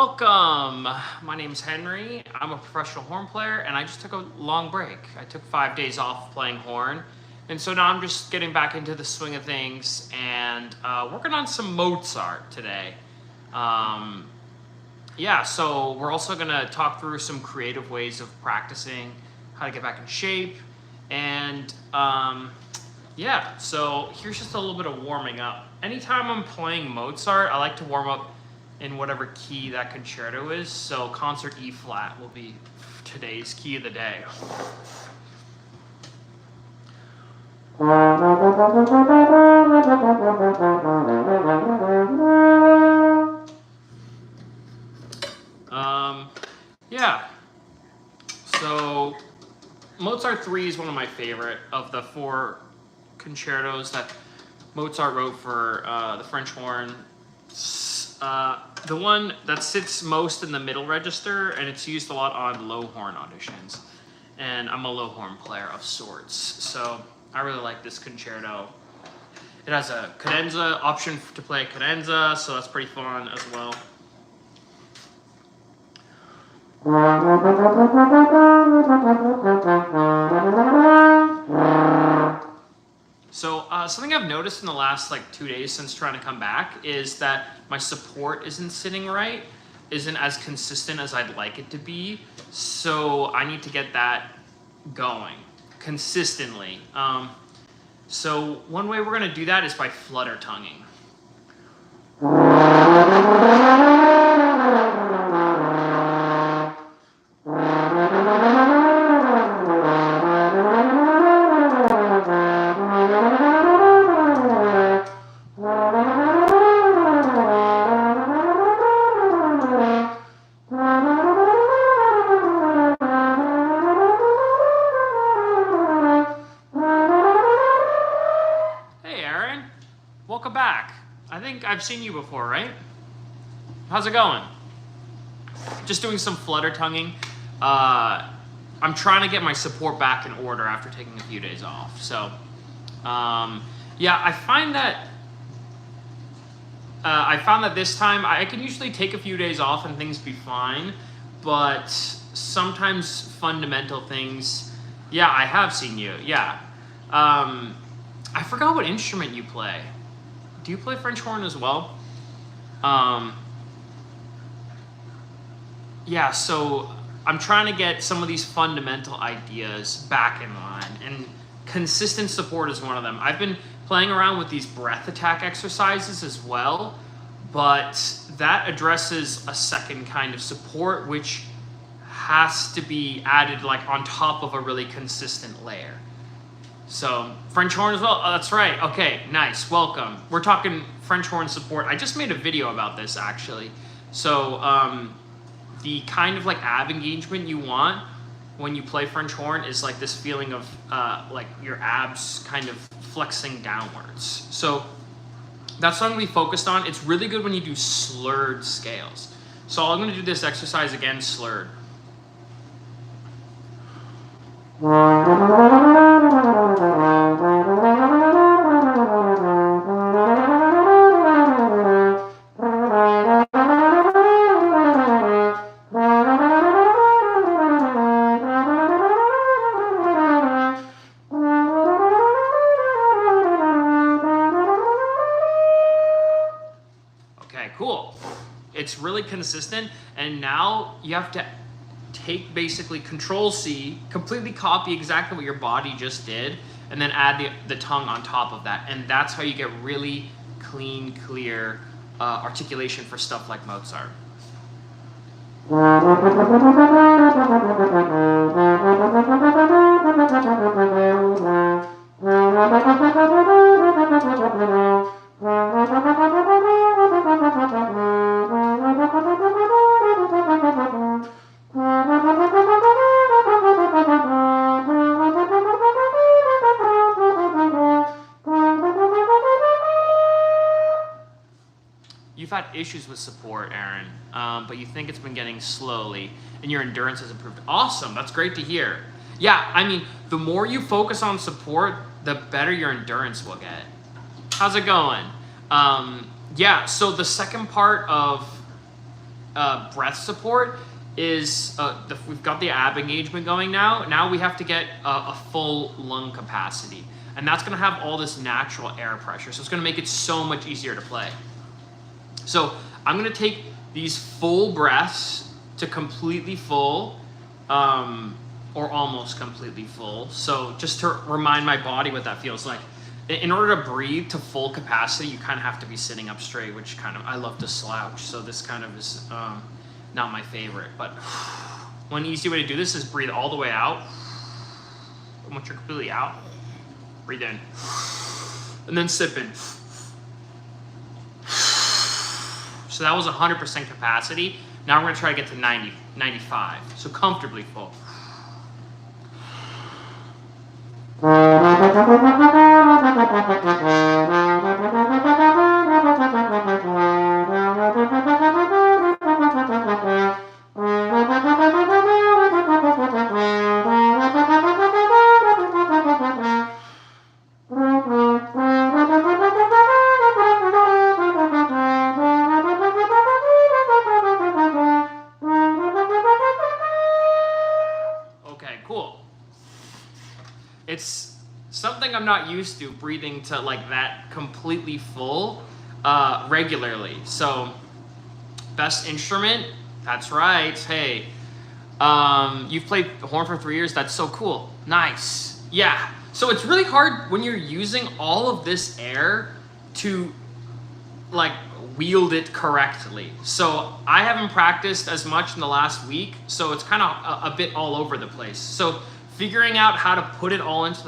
Welcome. My name's Henry. I'm a professional horn player and I just took a long break. I took 5 days off playing horn. And so now I'm just getting back into the swing of things and working on some Mozart today. So we're also gonna talk through some creative ways of practicing, how to get back in shape. And so here's just a little bit of warming up. Anytime I'm playing Mozart, I like to warm up in whatever key that concerto is. So concert E flat will be today's key of the day. So Mozart 3 is one of my favorite of the 4 concertos that Mozart wrote for the French horn. The one that sits most in the middle register, and it's used a lot on low horn auditions. And I'm a low horn player of sorts, so I really like this concerto. It has a cadenza option to play cadenza, so that's pretty fun as well. So something I've noticed in the last 2 days since trying to come back is that my support isn't sitting right, isn't as consistent as I'd like it to be. So I need to get that going consistently. So one way we're gonna do that is by flutter tonguing. Welcome back. I think I've seen you before, right? How's it going? Just doing some flutter tonguing. I'm trying to get my support back in order after taking a few days off. So, I find that this time I can usually take a few days off and things be fine, but sometimes fundamental things. Yeah, I have seen you. Yeah. I forgot what instrument you play. Do you play French horn as well? So I'm trying to get some of these fundamental ideas back in line, and consistent support is one of them. I've been playing around with these breath attack exercises as well, but that addresses a second kind of support, which has to be added on top of a really consistent layer. So French horn as well. Oh, that's right. Okay, nice. Welcome. We're talking French horn support. I just made a video about this actually. So the kind of ab engagement you want when you play French horn is this feeling of your abs kind of flexing downwards. So that's what I'm gonna be focused on. It's really good when you do slurred scales. So I'm gonna do this exercise again, slurred. Okay, cool. It's really consistent, and now you have to take basically Control-C, completely copy exactly what your body just did, and then add the tongue on top of that. And that's how you get really clean, clear articulation for stuff like Mozart. You've had issues with support, Aaron, but you think it's been getting slowly, and your endurance has improved. Awesome, that's great to hear. Yeah, I mean, the more you focus on support, the better your endurance will get. How's it going? Yeah, so the second part of breath support is we've got the ab engagement going now. Now we have to get a full lung capacity. And that's going to have all this natural air pressure. So it's going to make it so much easier to play. So I'm going to take these full breaths to completely full, or almost completely full. So just to remind my body what that feels like. In order to breathe to full capacity, you kind of have to be sitting up straight, which kind of, I love to slouch. So this kind of is not my favorite. But one easy way to do this is breathe all the way out. And once you're completely out, breathe in. And then sip in. So that was 100% capacity. Now we're going to try to get to 90, 95. So comfortably full. It's something I'm not used to, breathing to like that completely full regularly. So best instrument, that's right. Hey, you've played the horn for 3 years. That's so cool. Nice. Yeah. So it's really hard when you're using all of this air to like wield it correctly. So I haven't practiced as much in the last week, so it's kind of a bit all over the place. So figuring out how to put it all into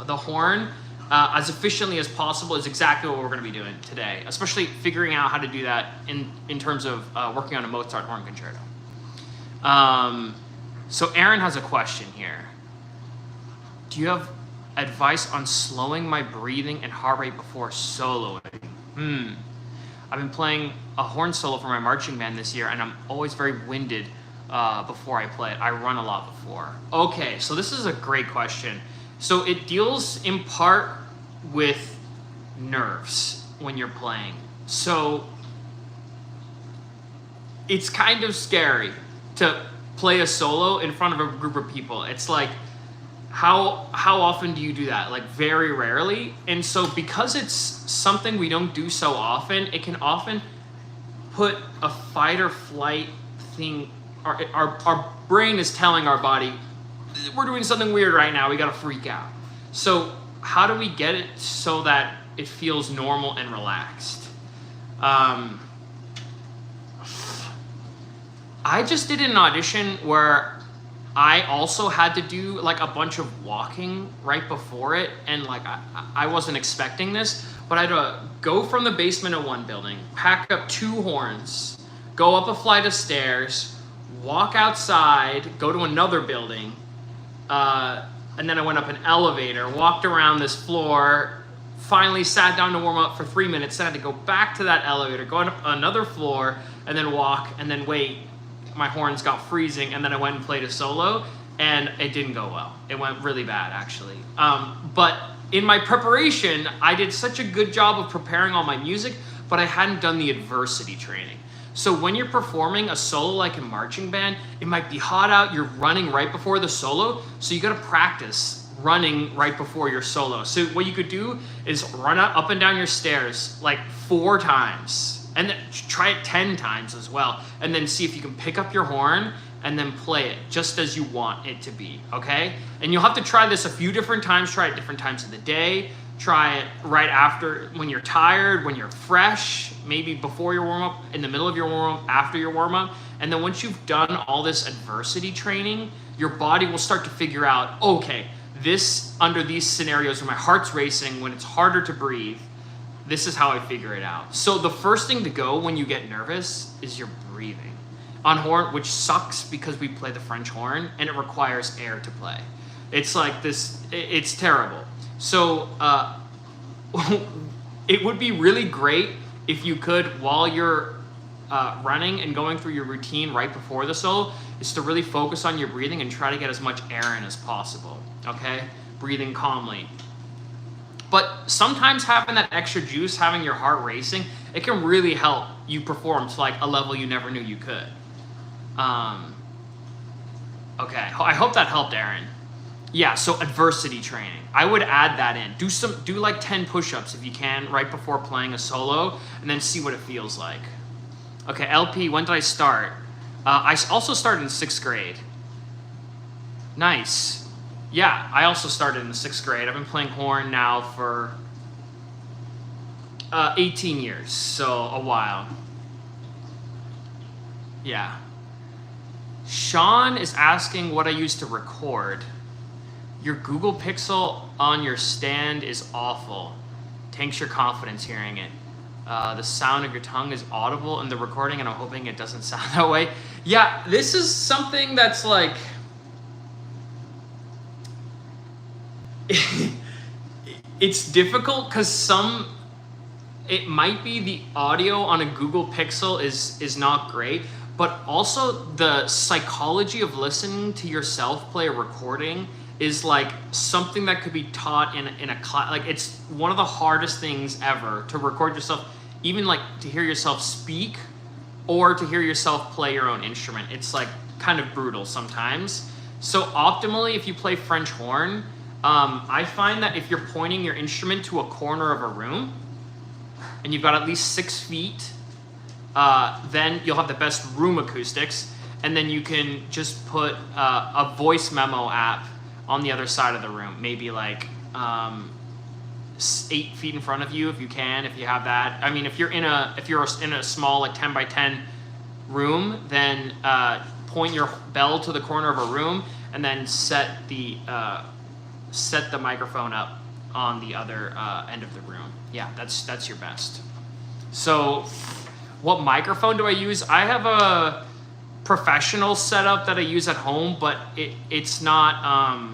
the horn as efficiently as possible is exactly what we're going to be doing today, especially figuring out how to do that in terms of working on a Mozart horn concerto. So Aaron has a question here. Do you have advice on slowing my breathing and heart rate before soloing? I've been playing a horn solo for my marching band this year, and I'm always very winded before I play it. I run a lot before. Okay, so this is a great question. So it deals in part with nerves when you're playing. So it's kind of scary to play a solo in front of a group of people. It's like, how often do you do that? Like very rarely. And so because it's something we don't do so often, it can often put a fight or flight thing. Our brain is telling our body, we're doing something weird right now, we gotta freak out. So how do we get it so that it feels normal and relaxed? I just did an audition where I also had to do like a bunch of walking right before it, and like I wasn't expecting this, but I had to go from the basement of one building, pack up 2 horns, go up a flight of stairs, walk outside, go to another building, and then I went up an elevator, walked around this floor, finally sat down to warm up for 3 minutes, then I had to go back to that elevator, go up another floor, and then walk, and then wait. My horns got freezing, and then I went and played a solo, and it didn't go well. It went really bad, actually. But in my preparation, I did such a good job of preparing all my music, but I hadn't done the adversity training. So when you're performing a solo like in marching band, it might be hot out, you're running right before the solo, so you gotta practice running right before your solo. So what you could do is run up and down your stairs like 4 times, and then try it 10 times as well, and then see if you can pick up your horn and then play it just as you want it to be, okay? And you'll have to try this a few different times, try it different times of the day, try it right after, when you're tired, when you're fresh, maybe before your warm-up, in the middle of your warm-up, after your warm-up. And then once you've done all this adversity training, your body will start to figure out, okay, this, under these scenarios where my heart's racing, when it's harder to breathe, this is how I figure it out. So the first thing to go when you get nervous is your breathing. On horn, which sucks because we play the French horn and it requires air to play. It's like this, it's terrible. So it would be really great if you could, while you're running and going through your routine right before the solo, is to really focus on your breathing and try to get as much air in as possible, okay? Breathing calmly. But sometimes having that extra juice, having your heart racing, it can really help you perform to like a level you never knew you could. Okay, I hope that helped, Aaron. Yeah, so adversity training. I would add that in. Do like 10 push-ups if you can right before playing a solo, and then see what it feels like. Okay, LP, when did I start? I also started in 6th grade. Nice. Yeah, I also started in the 6th grade. I've been playing horn now for 18 years, so a while. Yeah. Sean is asking what I use to record. Your Google Pixel on your stand is awful. Tanks your confidence hearing it. The sound of your tongue is audible in the recording, and I'm hoping it doesn't sound that way. Yeah, this is something that's like... it's difficult because it might be the audio on a Google Pixel is not great, but also the psychology of listening to yourself play a recording is like something that could be taught in a class. Like, it's one of the hardest things ever to record yourself, even like to hear yourself speak or to hear yourself play your own instrument. It's like kind of brutal sometimes. So optimally, if you play French horn, I find that if you're pointing your instrument to a corner of a room and you've got at least 6 feet, then you'll have the best room acoustics, and then you can just put a voice memo app on the other side of the room, maybe like 8 feet in front of you if you can, if you have that. I mean, if you're in a small like 10 by 10 room, then point your bell to the corner of a room and then set the microphone up on the other end of the room. Yeah, that's your best. So what microphone do I use? I have a professional setup that I use at home, but it's not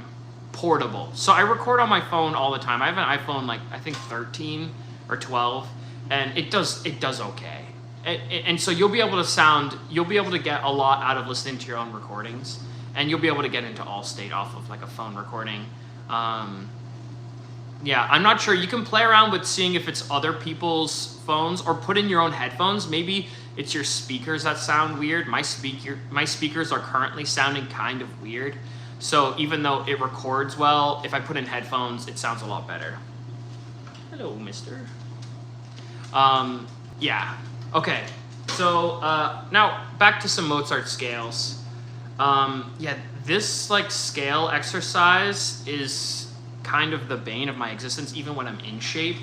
portable. So I record on my phone all the time. I have an iPhone like I think 13 or 12, and it does okay. And so you'll be able to get a lot out of listening to your own recordings, and you'll be able to get into Allstate off of like a phone recording. Yeah, I'm not sure. You can play around with seeing if it's other people's phones or put in your own headphones. Maybe it's your speakers that sound weird. My speakers are currently sounding kind of weird. So even though it records well, if I put in headphones, it sounds a lot better. Hello, mister. Yeah. Okay. So now back to some Mozart scales. Yeah, this like scale exercise is kind of the bane of my existence, even when I'm in shape.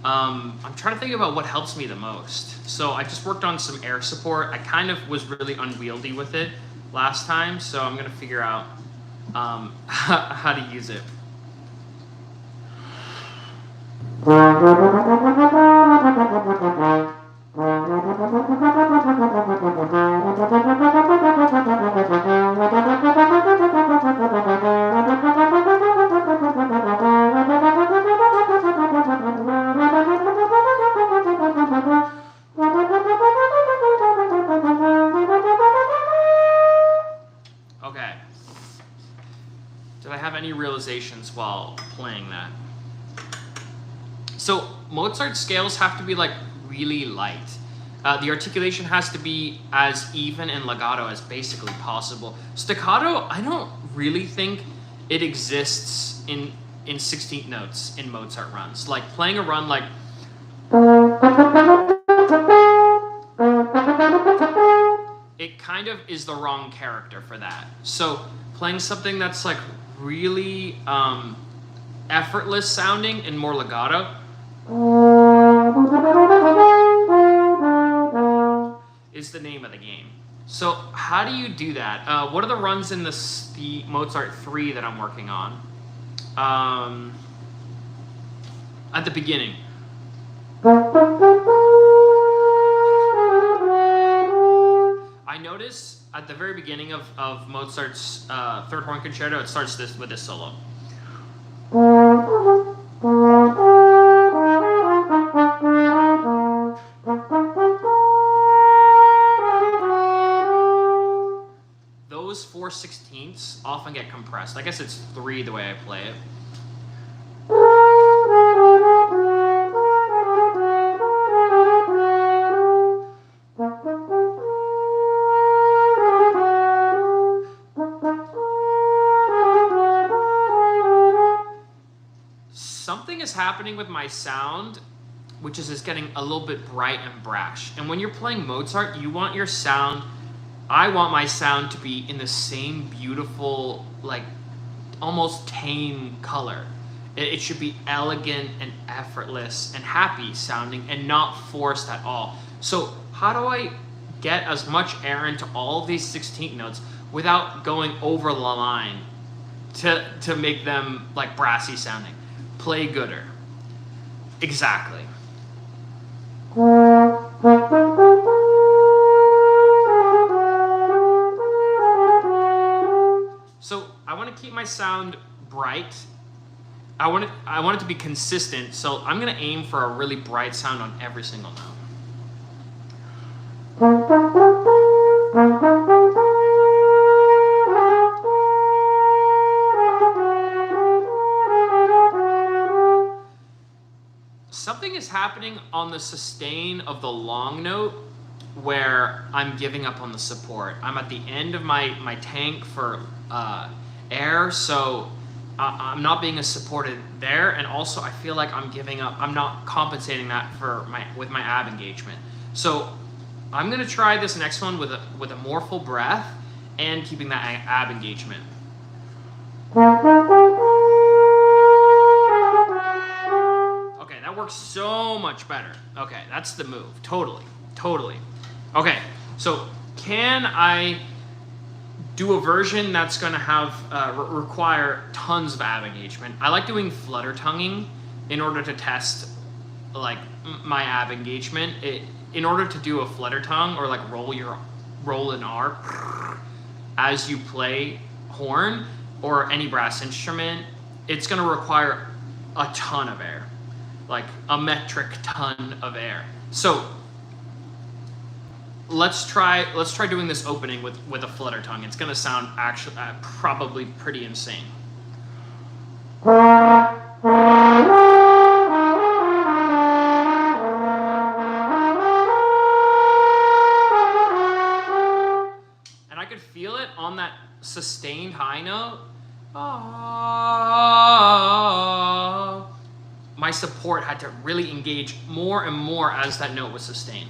I'm trying to think about what helps me the most. So I just worked on some air support. I kind of was really unwieldy with it last time, so I'm gonna figure out how to use it. Okay. Did I have any realizations while playing that? So Mozart scales have to be like really light. The articulation has to be as even and legato as basically possible. Staccato, I don't really think it exists in 16th notes in Mozart runs. Like playing a run like it kind of is the wrong character for that. So playing something that's like really effortless sounding and more legato is the name of the game. So how do you do that? What are the runs in the Mozart 3 that I'm working on? At the beginning. I notice at the very beginning of Mozart's Third Horn Concerto, it starts with this solo. Those 4/16ths often get compressed. I guess it's 3 the way I play it. happening with my sound, which is it's getting a little bit bright and brash. And when you're playing Mozart, you want your sound, I want my sound to be in the same beautiful, like almost tame color. It should be elegant and effortless and happy sounding and not forced at all. So how do I get as much air into all of these 16th notes without going over the line to make them like brassy sounding? Play gooder. Exactly. So I want to keep my sound bright. I want it to be consistent, so I'm going to aim for a really bright sound on every single note. Something is happening on the sustain of the long note where I'm giving up on the support. I'm at the end of my tank for air, so I'm not being as supported there, and also I feel like I'm giving up. I'm not compensating that with my ab engagement. So I'm gonna try this next one with a more full breath and keeping that ab engagement. Okay, that works so much better. Okay, that's the move. Totally. Okay, so can I do a version that's going to have require tons of ab engagement? I like doing flutter tonguing in order to test like my ab engagement. In order to do a flutter tongue or like roll an R as you play horn or any brass instrument, it's going to require a ton of air, like a metric ton of air. So let's try doing this opening with a flutter tongue. It's going to sound actually probably pretty insane. And I could feel it on that sustained high note. My support had to really engage more and more as that note was sustained.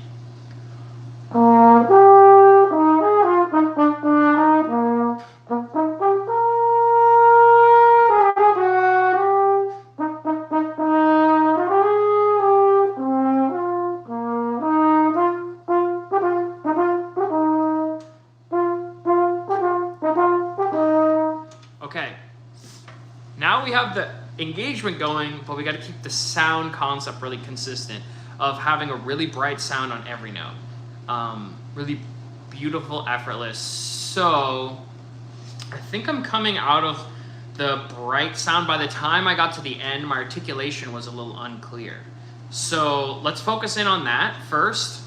Okay, now we have the engagement going, but we got to keep the sound concept really consistent of having a really bright sound on every note. Really beautiful, effortless. So I think I'm coming out of the bright sound. By the time I got to the end, my articulation was a little unclear. So let's focus in on that first.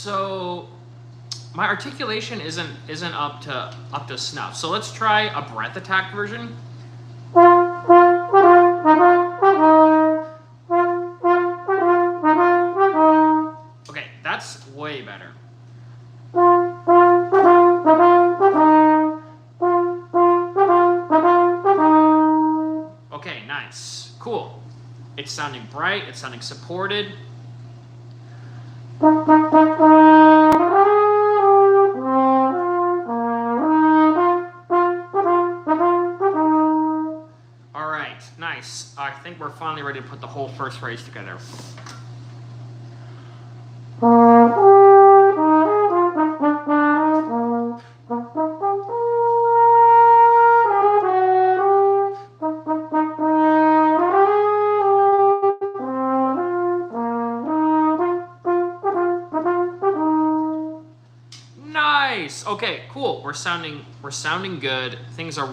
So my articulation isn't up to snuff. So let's try a breath attack version. Okay, that's way better. Okay, nice. Cool. It's sounding bright, it's sounding supported. Alright, nice. I think we're finally ready to put the whole first phrase together. Nice. Okay, cool. We're sounding good. Things are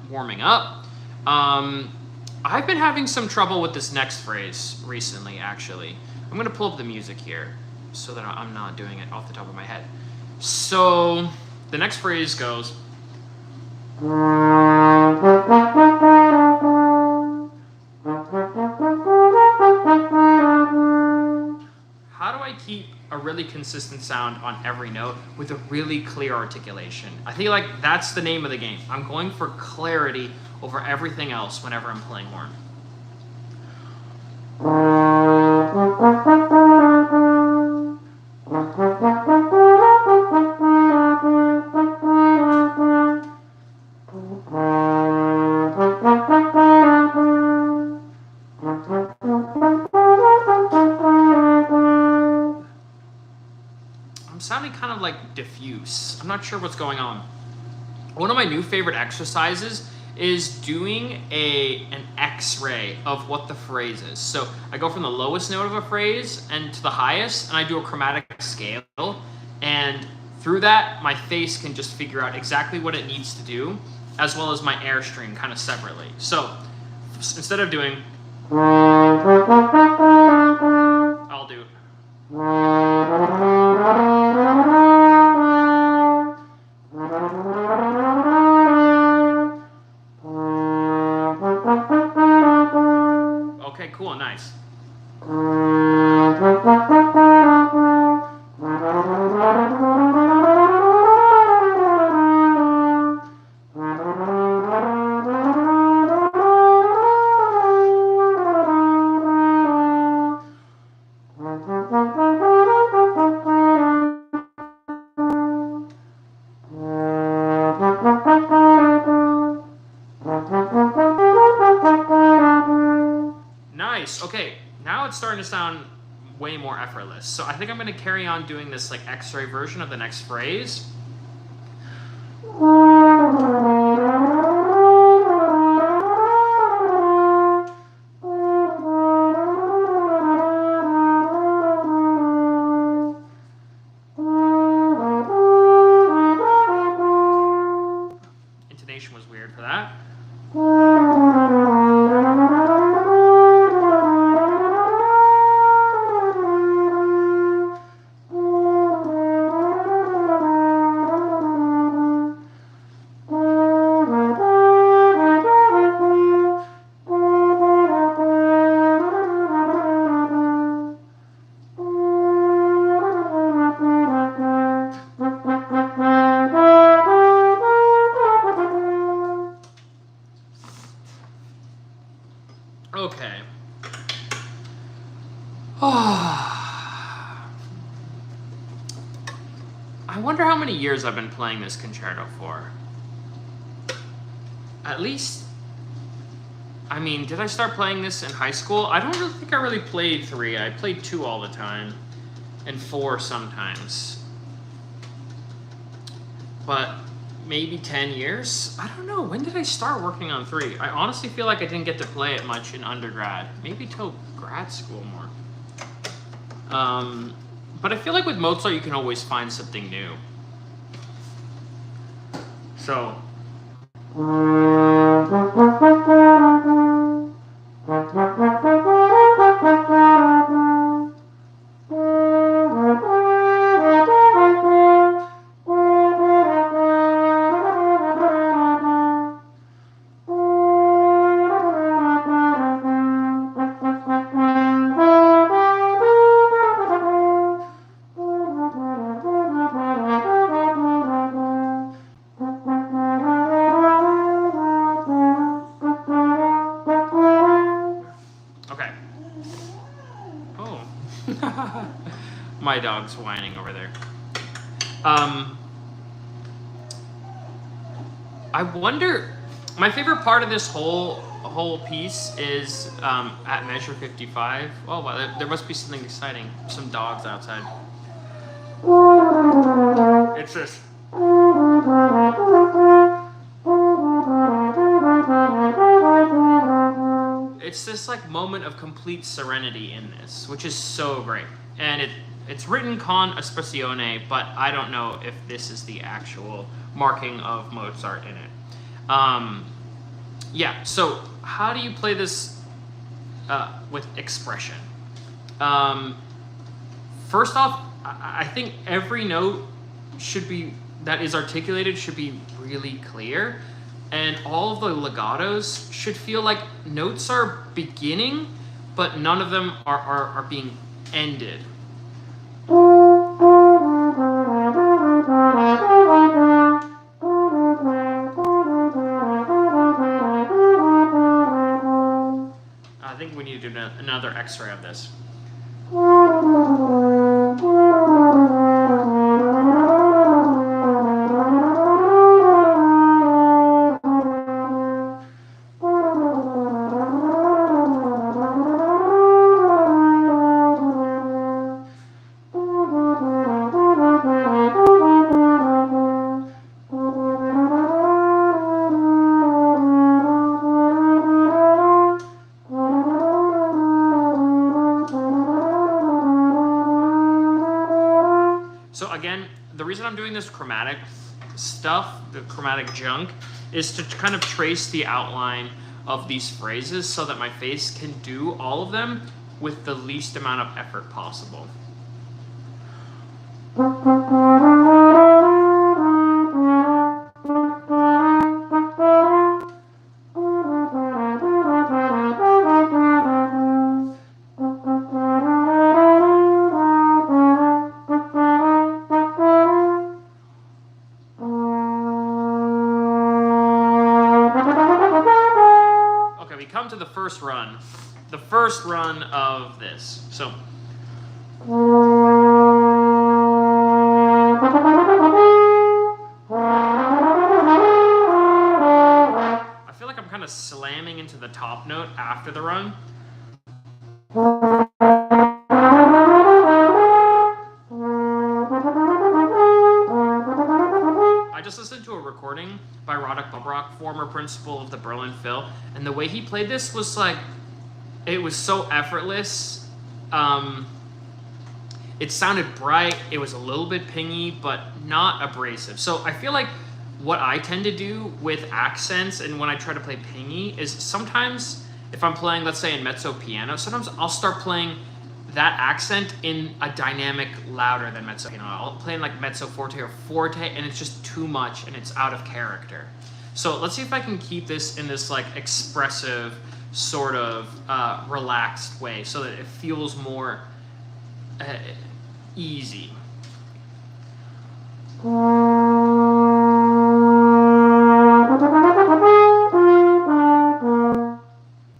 warming up. I've been having some trouble with this next phrase recently, actually. I'm going to pull up the music here so that I'm not doing it off the top of my head. So the next phrase goes... really consistent sound on every note with a really clear articulation. I feel like that's the name of the game. I'm going for clarity over everything else whenever I'm playing horn. I'm sounding kind of like diffuse. I'm not sure what's going on. One of my new favorite exercises is doing an X-ray of what the phrase is. So I go from the lowest note of a phrase and to the highest, and I do a chromatic scale. And through that, my face can just figure out exactly what it needs to do, as well as my airstream kind of separately. So instead of doing, I'll do. Okay, cool, nice. Nice. Okay, now it's starting to sound way more effortless. So I think I'm going to carry on doing this like X-ray version of the next phrase. Intonation was weird for that. Okay. I wonder how many years I've been playing this concerto for. At least, I mean, did I start playing this in high school? I don't really think I really played 3. I played 2 all the time, and 4 sometimes. But maybe 10 years? I don't know. When did I start working on 3? I honestly feel like I didn't get to play it much in undergrad. Maybe till grad school more. But I feel like with Mozart, you can always find something new. So. My dog's whining over there. I wonder. My favorite part of this whole piece is at measure 55. Oh wow, there must be something exciting. Some dogs outside. It's this. It's this like moment of complete serenity in this, which is so great, and it's written con espressione, but I don't know if this is the actual marking of Mozart in it. Yeah, so how do you play this with expression? First off, I think every note that is articulated should be really clear, and all of the legatos should feel like notes are beginning, but none of them are being ended. we need to do another X-ray of this. So again, the reason I'm doing this chromatic stuff, the chromatic junk, is to kind of trace the outline of these phrases so that my face can do all of them with the least amount of effort possible. Come to the first run of this. So I feel like I'm kind of slamming into the top note after the run. I just listened to a recording by Roderick Bobrock, former principal of the Berlin Phil, and the way he played this was like, it was so effortless. It sounded bright, it was a little bit pingy, but not abrasive. So I feel like what I tend to do with accents and when I try to play pingy is sometimes if I'm playing, let's say in mezzo piano, sometimes I'll start playing that accent in a dynamic louder than mezzo piano. I'll play in like mezzo forte or forte, and it's just too much and it's out of character. So let's see if I can keep this in this like expressive sort of relaxed way so that it feels more easy.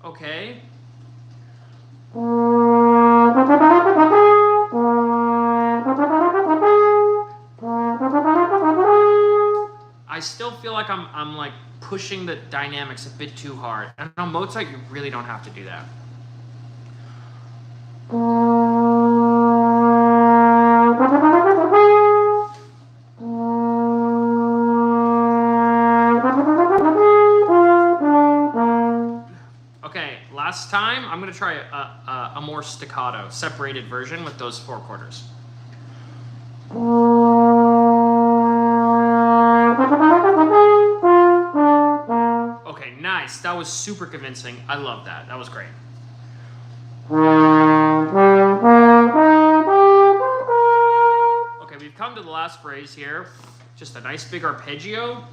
Okay. I still feel like I'm like pushing the dynamics a bit too hard. And on Mozart, you really don't have to do that. Okay, last time I'm gonna try a more staccato, separated version with those 4 quarters. Okay, nice. That was super convincing. I love that. That was great. Okay, we've come to the last phrase here. Just a nice big arpeggio.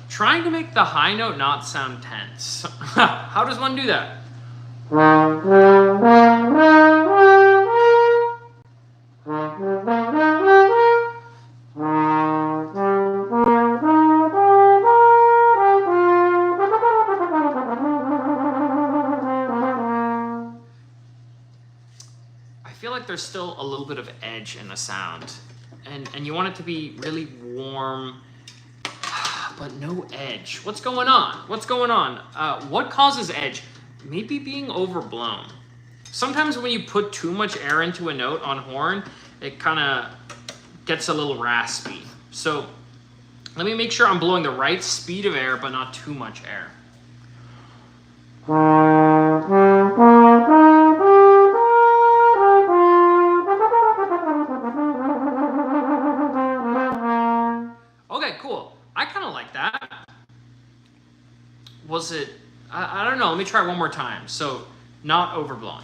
Trying to make the high note not sound tense. How does one do that? I feel like there's still a little bit of edge in the sound, and you want it to be really warm, but no edge. What's going on? What's going on? What causes edge? Maybe being overblown. Sometimes when you put too much air into a note on horn, it kind of gets a little raspy. So let me make sure I'm blowing the right speed of air, but not too much air. Okay, cool. I kind of like that. Was it, I don't know, let me try one more time. So, not overblown.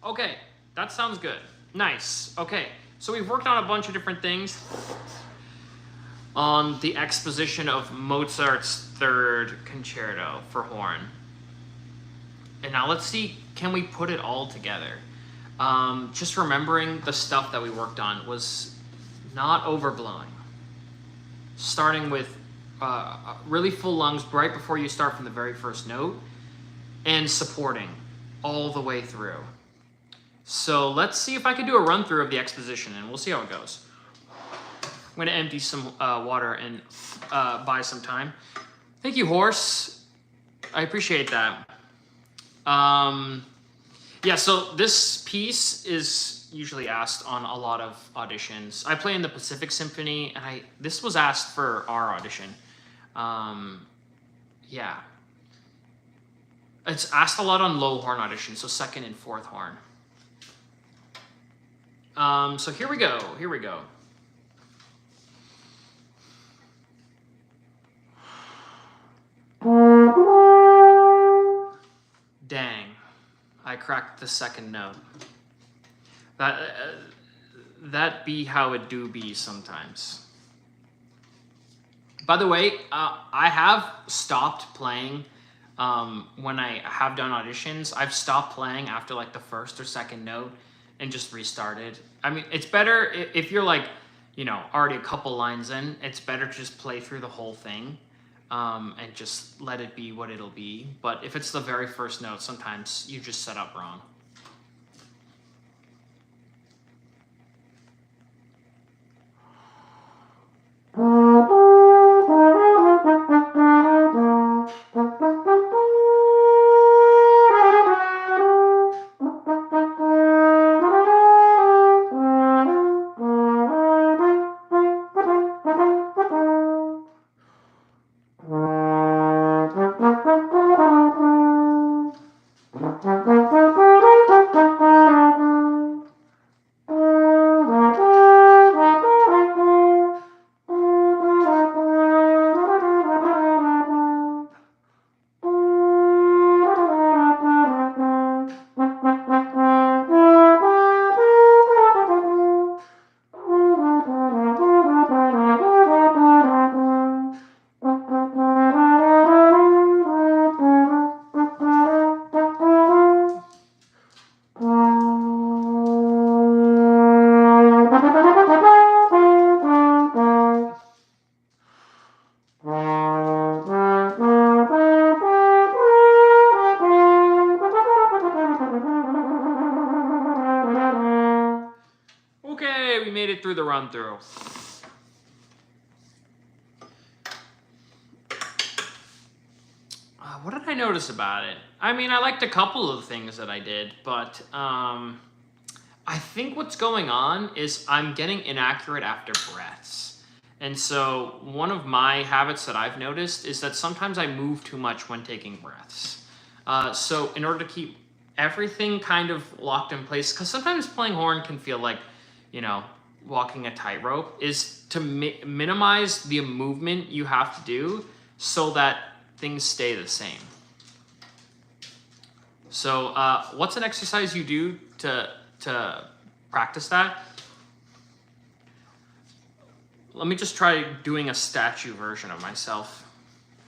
Okay, that sounds good. Nice. Okay, so we've worked on a bunch of different things on the exposition of Mozart's third concerto for horn. And now let's see, can we put it all together? just remembering the stuff that we worked on was not overblowing. Starting with really full lungs right before you start from the very first note, and supporting all the way through. So let's see if I can do a run through of the exposition, and we'll see how it goes. I'm going to empty some water and buy some time. Thank you, Horse. I appreciate that. Yeah, so this piece is usually asked on a lot of auditions. I play in the Pacific Symphony, and this was asked for our audition. Yeah. It's asked a lot on low horn auditions, so second and fourth horn. So here we go. Dang, I cracked the second note. That be how it do be sometimes. By the way, I have stopped playing when I have done auditions. I've stopped playing after like the first or second note and just restarted. I mean, it's better if you're like, already a couple lines in, it's better to just play through the whole thing and just let it be what it'll be. But if it's the very first note, sometimes you just set up wrong. Through the run through. What did I notice about it? I mean, I liked a couple of things that I did, but I think what's going on is I'm getting inaccurate after breaths. And so one of my habits that I've noticed is that sometimes I move too much when taking breaths. So in order to keep everything kind of locked in place, because sometimes playing horn can feel like, walking a tightrope, is to minimize the movement you have to do so that things stay the same. So what's an exercise you do to practice that? Let me just try doing a statue version of myself.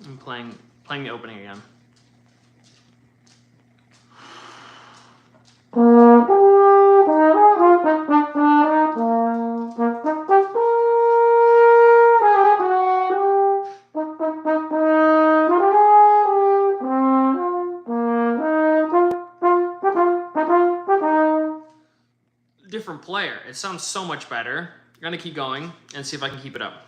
I'm playing the opening again. Different player. It sounds so much better. I'm gonna keep going and see if I can keep it up.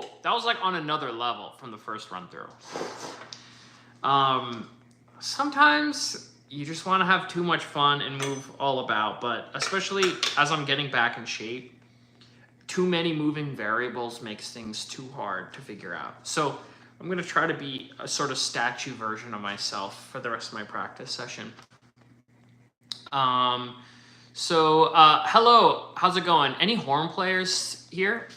cool. That was like on another level from the first run through. Sometimes you just want to have too much fun and move all about, but especially as I'm getting back in shape, too many moving variables makes things too hard to figure out. So I'm going to try to be a sort of statue version of myself for the rest of my practice session. Hello, how's it going? Any horn players here?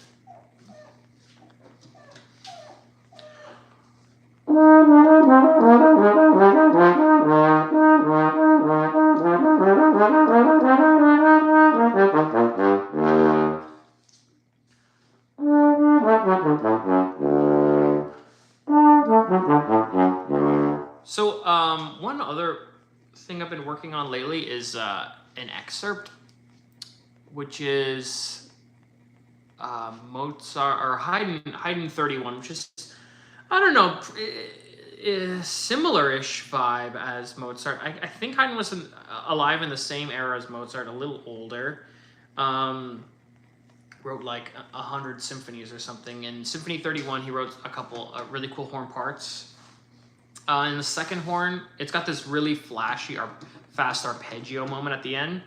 So, one other thing I've been working on lately is an excerpt, which is Mozart or Haydn 31, which is, I don't know, similar-ish vibe as Mozart. I think Haydn was alive in the same era as Mozart, a little older. Wrote like 100 symphonies or something. In Symphony 31, he wrote a couple really cool horn parts. In the second horn, it's got this really flashy or fast arpeggio moment at the end.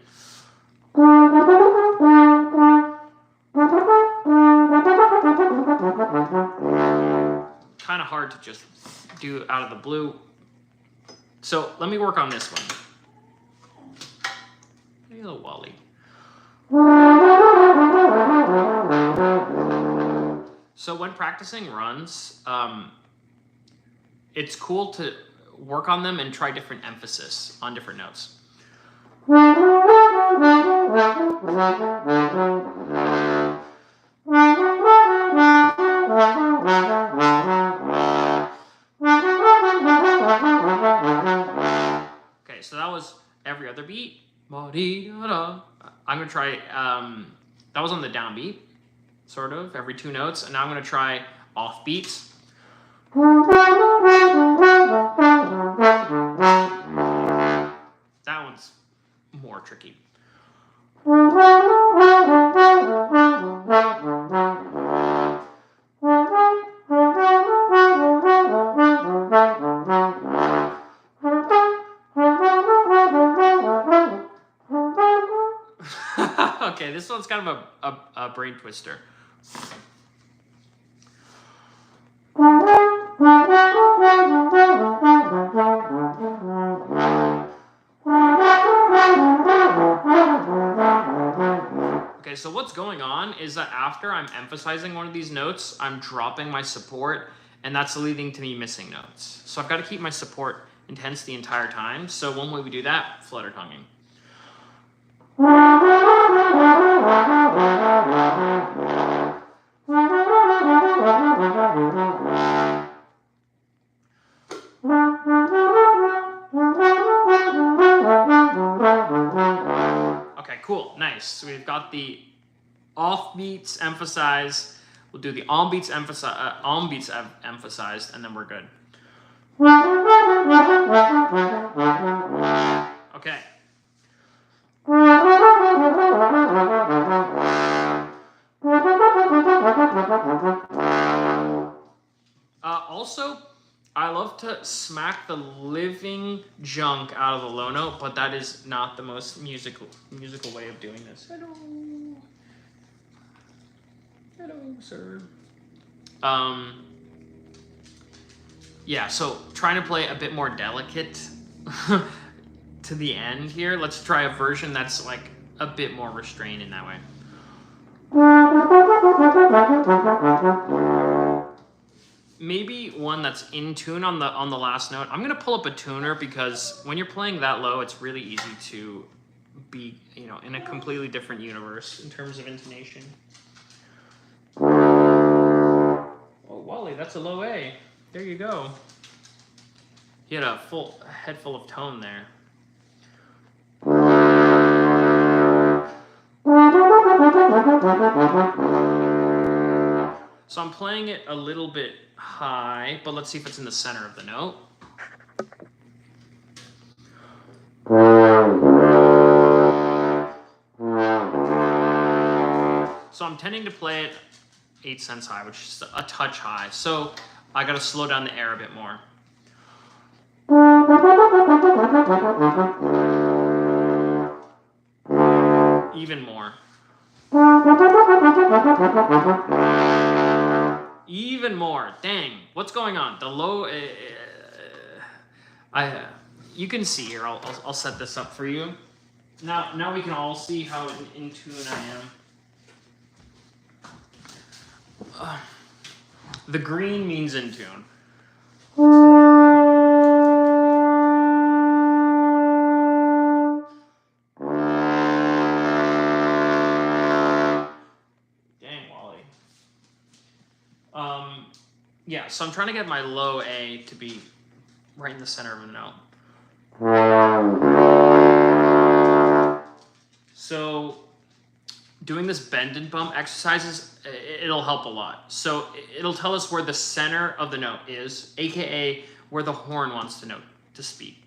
Kind of hard to just do out of the blue. So let me work on this one. Maybe a little Wally. So when practicing runs, it's cool to work on them and try different emphasis on different notes. Okay, so that was every other beat. I'm gonna try, that was on the downbeat, sort of, every two notes, and now I'm gonna try off beats. That one's more tricky. Okay, this one's kind of a brain twister. Okay, so what's going on is that after I'm emphasizing one of these notes, I'm dropping my support, and that's leading to me missing notes. So I've got to keep my support intense the entire time. So one way we do that, flutter tonguing. Okay, cool, nice. So we've got the off beats emphasized. We'll do the on beats emphasized, and then we're good. Okay. Also, I love to smack the living junk out of the low note, but that is not the most musical way of doing this. Hello, sir. Yeah, so trying to play a bit more delicate to the end here. Let's try a version that's like a bit more restrained in that way. Maybe one that's in tune on the last note. I'm gonna pull up a tuner because when you're playing that low, it's really easy to be, in a completely different universe in terms of intonation. Oh, Wally, that's a low A. There you go. He had a head full of tone there. So I'm playing it a little bit high, but let's see if it's in the center of the note. So I'm tending to play it 8 cents high, which is a touch high. So I got to slow down the air a bit more. Even more. Even more. Dang. What's going on? The low... you can see here. I'll set this up for you. Now we can all see how in tune I am. The green means in tune. Dang, Wally. Yeah, so I'm trying to get my low A to be right in the center of the note. So doing this bend and bump exercises, it'll help a lot. So it'll tell us where the center of the note is, aka where the horn wants the note to speak.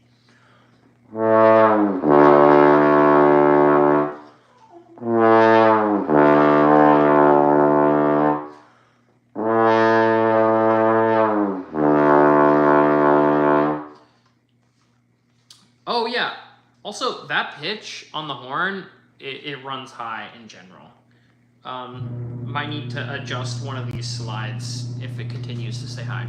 Oh yeah, also that pitch on the horn, it runs high in general. Might need to adjust one of these slides if it continues to stay high.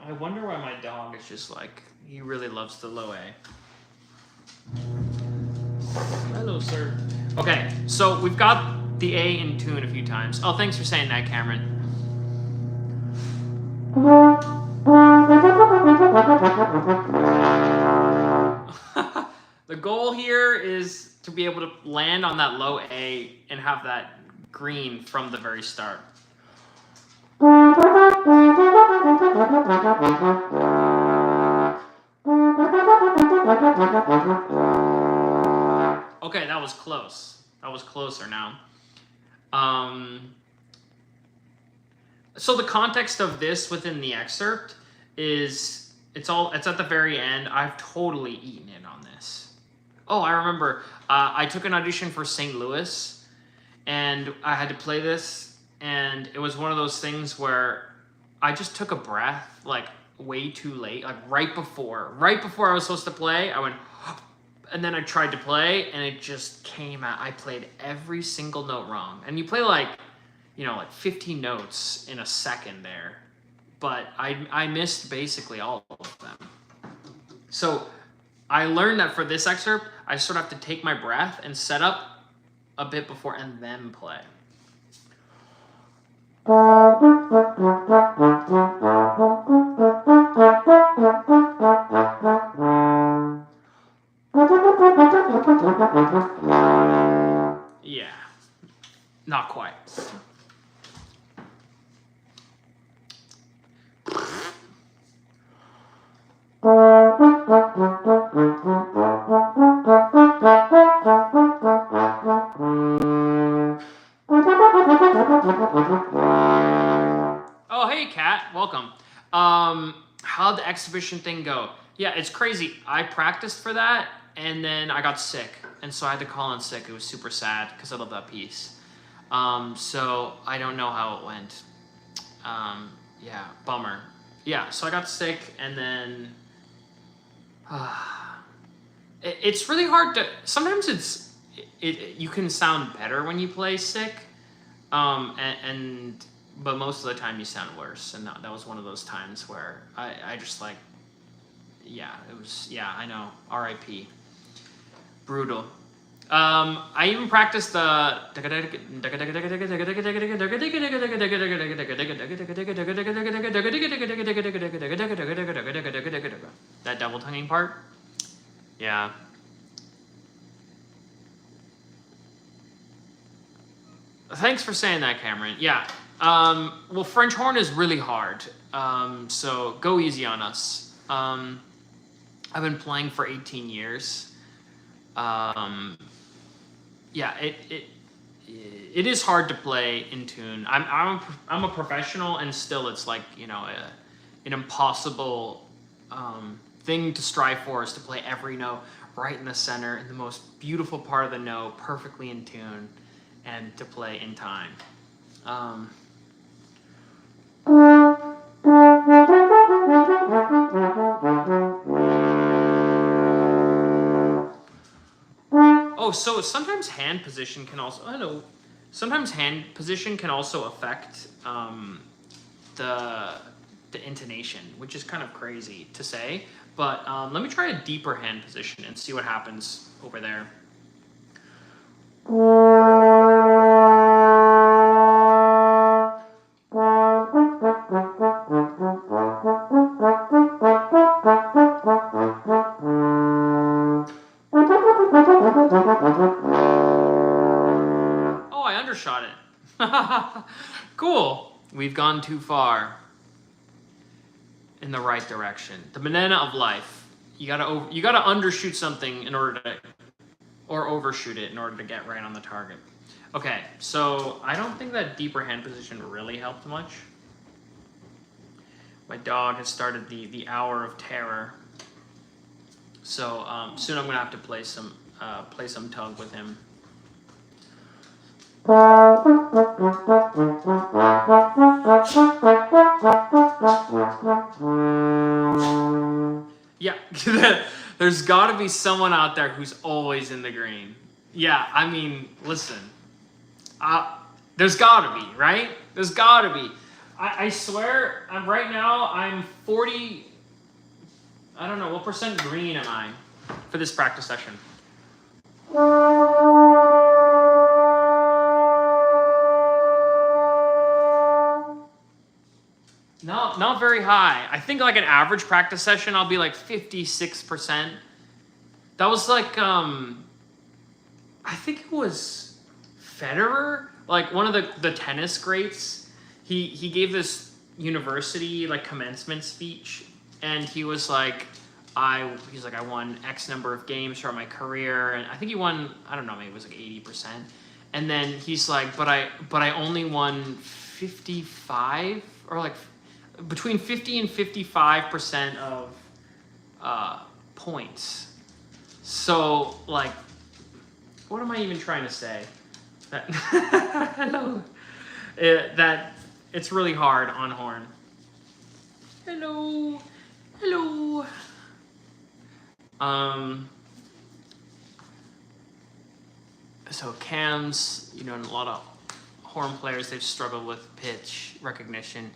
I wonder why my dog is just like, he really loves the low A. Hello, sir. Okay, so we've got the A in tune a few times. Oh, thanks for saying that, Cameron. The goal here is to be able to land on that low A and have that green from the very start. Okay, that was close. That was closer now. So the context of this within the excerpt is it's at the very end. I've totally eaten it on this. Oh, I remember. I took an audition for St. Louis, and I had to play this, and it was one of those things where I just took a breath, like way too late, like right before I was supposed to play. I went, and then I tried to play, and it just came out. I played every single note wrong, and you play like 15 notes in a second there, but I missed basically all of them. So I learned that for this excerpt, I sort of have to take my breath and set up a bit before and then play. Yeah, not quite. Oh, hey, Kat. Welcome. How'd the exhibition thing go? Yeah, it's crazy. I practiced for that, and then I got sick, and so I had to call in sick. It was super sad because I love that piece. So I don't know how it went. Yeah, bummer. Yeah, so I got sick, and then it's really hard to. Sometimes you can sound better when you play sick, but most of the time you sound worse, and that was one of those times where I just like, yeah, it was, yeah, I know, R.I.P. Brutal. I even practiced the that double tonguing part. Yeah. Thanks for saying that, Cameron. Yeah. Well, French horn is really hard. So go easy on us. I've been playing for 18 years. Yeah, it is hard to play in tune. I'm a professional, and still it's like, you know, an impossible thing to strive for is to play every note right in the center, in the most beautiful part of the note, perfectly in tune, and to play in time. Oh, so sometimes hand position can also, sometimes hand position can also affect the intonation, which is kind of crazy to say. But let me try a deeper hand position and see what happens over there. Oh, I undershot it. Cool. We've gone too far in the right direction. The banana of life. You gotta undershoot something in order to, or overshoot it in order to get right on the target. Okay, so I don't think that deeper hand position really helped much. My dog has started the hour of terror. So soon I'm gonna have to play some tug with him. Yeah, there's got to be someone out there who's always in the green. Yeah, I mean, listen, there's got to be, right? There's got to be. I swear, right now I'm 40. I don't know what percent green am I for this practice session. No, not very high. I think like an average practice session, I'll be like 56%. That was like, I think it was Federer, like one of the tennis greats. He gave this university like commencement speech, and he was like, I won X number of games throughout my career, and I think he won, I don't know, maybe it was like 80%. And then he's like, but I only won 55, or like between 50 and 55% of points. So like, what am I even trying to say? That hello, that it's really hard on horn. Hello. So cams, you know, and a lot of horn players, they've struggled with pitch recognition.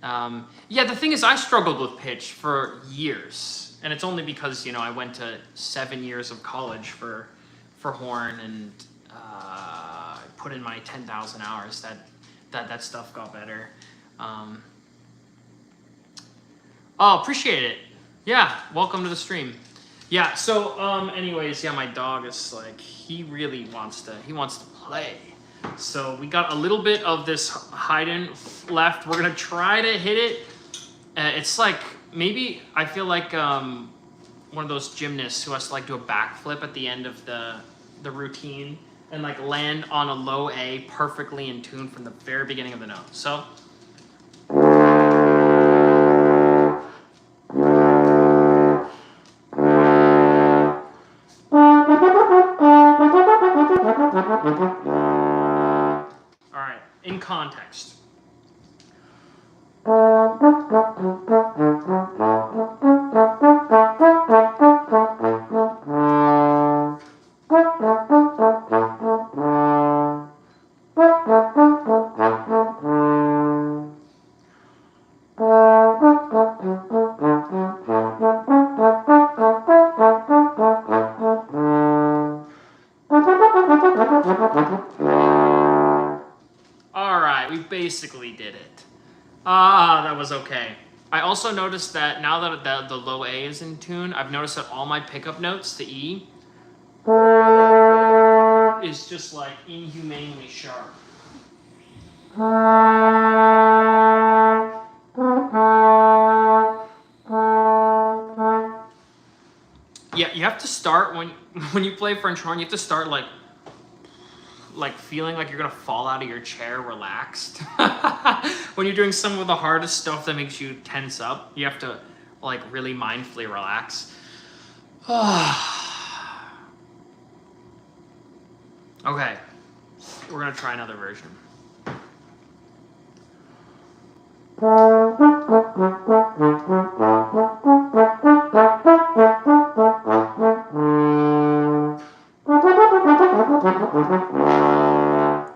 Yeah, the thing is, I struggled with pitch for years, and it's only because, you know, I went to 7 years of college for horn, and I put in my 10,000 hours. That stuff got better. Oh, appreciate it. Yeah, welcome to the stream. Yeah, so anyways, yeah, my dog is like, he really wants to play. So we got a little bit of this Haydn left. We're gonna try to hit it. It's like, maybe I feel like one of those gymnasts who has to like do a backflip at the end of the routine and like land on a low A perfectly in tune from the very beginning of the note. So. All right, in context. Basically did it. That was okay. I also noticed that now that the low A is in tune, I've noticed that all my pickup notes, the E, is just like inhumanely sharp. Yeah, you have to start when you play French horn. You have to start like feeling like you're gonna fall out of your chair, relaxed. When you're doing some of the hardest stuff that makes you tense up, you have to like really mindfully relax. Okay, we're gonna try another version.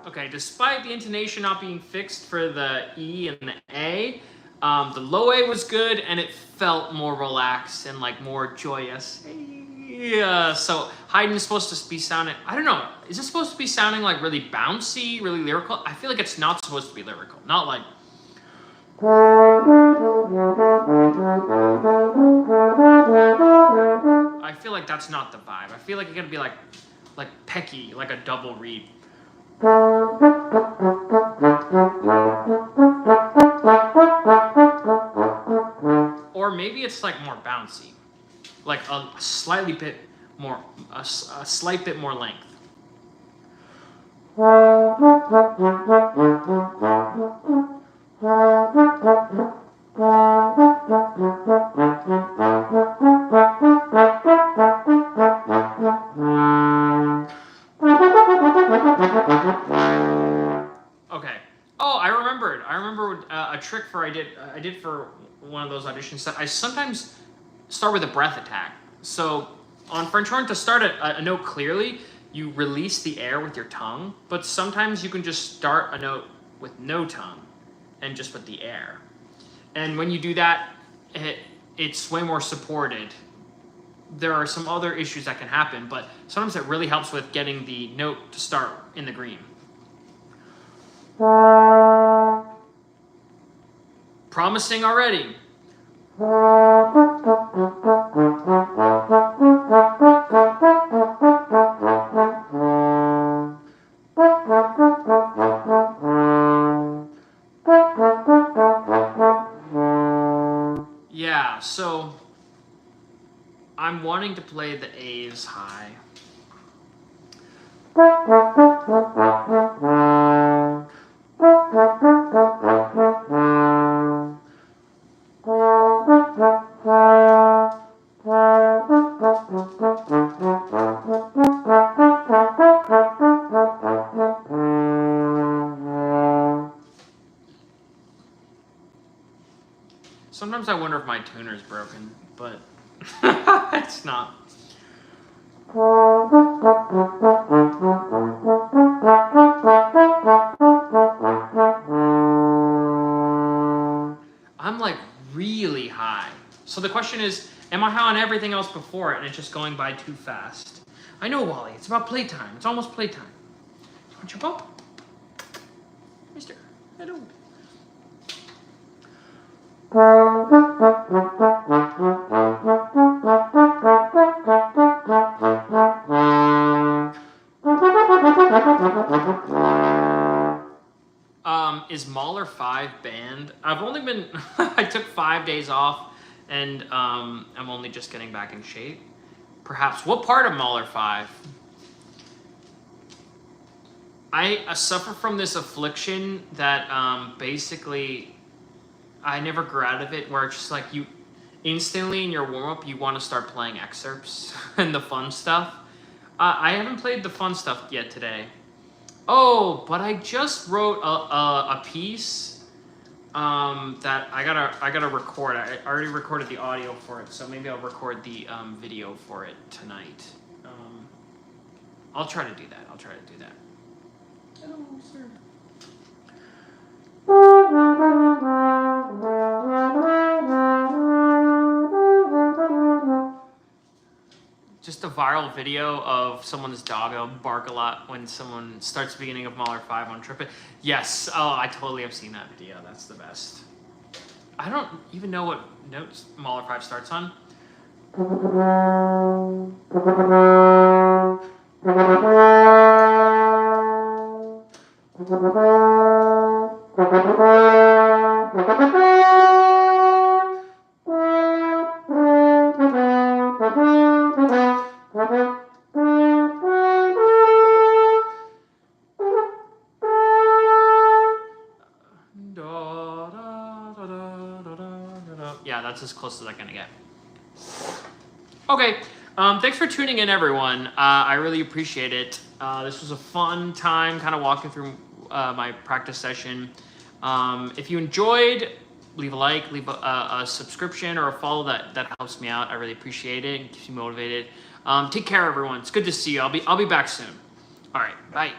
Okay, despite the intonation not being fixed for the E and the A, the low A was good and it felt more relaxed and like more joyous. Yeah, so Haydn is supposed to be sounding, I don't know, is it supposed to be sounding like really bouncy, really lyrical? I feel like it's not supposed to be lyrical, not like... I feel like that's not the vibe. I feel like it's gonna be like pecky, like a double reed. Or maybe it's like more bouncy, like a slight bit more length. Okay. Oh, I remembered a trick I did for one of those auditions. That I sometimes start with a breath attack. So on French horn, to start a note clearly, you release the air with your tongue, but sometimes you can just start a note with no tongue and just with the air. And when you do that, it's way more supported. There are some other issues that can happen, but sometimes it really helps with getting the note to start in the green. Promising already. Yeah, so I'm wanting to play the A's high. Sometimes I wonder if my tuner's broken, but it's not. I'm like really high. So the question is, am I high on everything else before it and it's just going by too fast? I know, Wally, it's about playtime. It's almost playtime. You want to jump up? Mister, hello. Is Mahler 5 banned? I've only been, I took 5 days off and I'm only just getting back in shape. Perhaps, what part of Mahler 5? I suffer from this affliction that basically I never grew out of it, where it's just like you instantly in your warm-up you want to start playing excerpts and the fun stuff. I haven't played the fun stuff yet today. Oh, but I just wrote a piece that I gotta record. I already recorded the audio for it, so maybe I'll record the video for it tonight. I'll try to do that. Hello, sir. Just a viral video of someone's dog. It'll bark a lot when someone starts the beginning of Mahler 5 on Trip It. Yes, oh, I totally have seen that video. That's the best. I don't even know what notes Mahler 5 starts on. That's as close as I'm gonna get. Okay, thanks for tuning in, everyone. I really appreciate it. This was a fun time kind of walking through my practice session. If you enjoyed, leave a like, leave a subscription or a follow. That helps me out. I really appreciate it. It keeps me motivated. Take care, everyone. It's good to see you. I'll be back soon. All right, bye.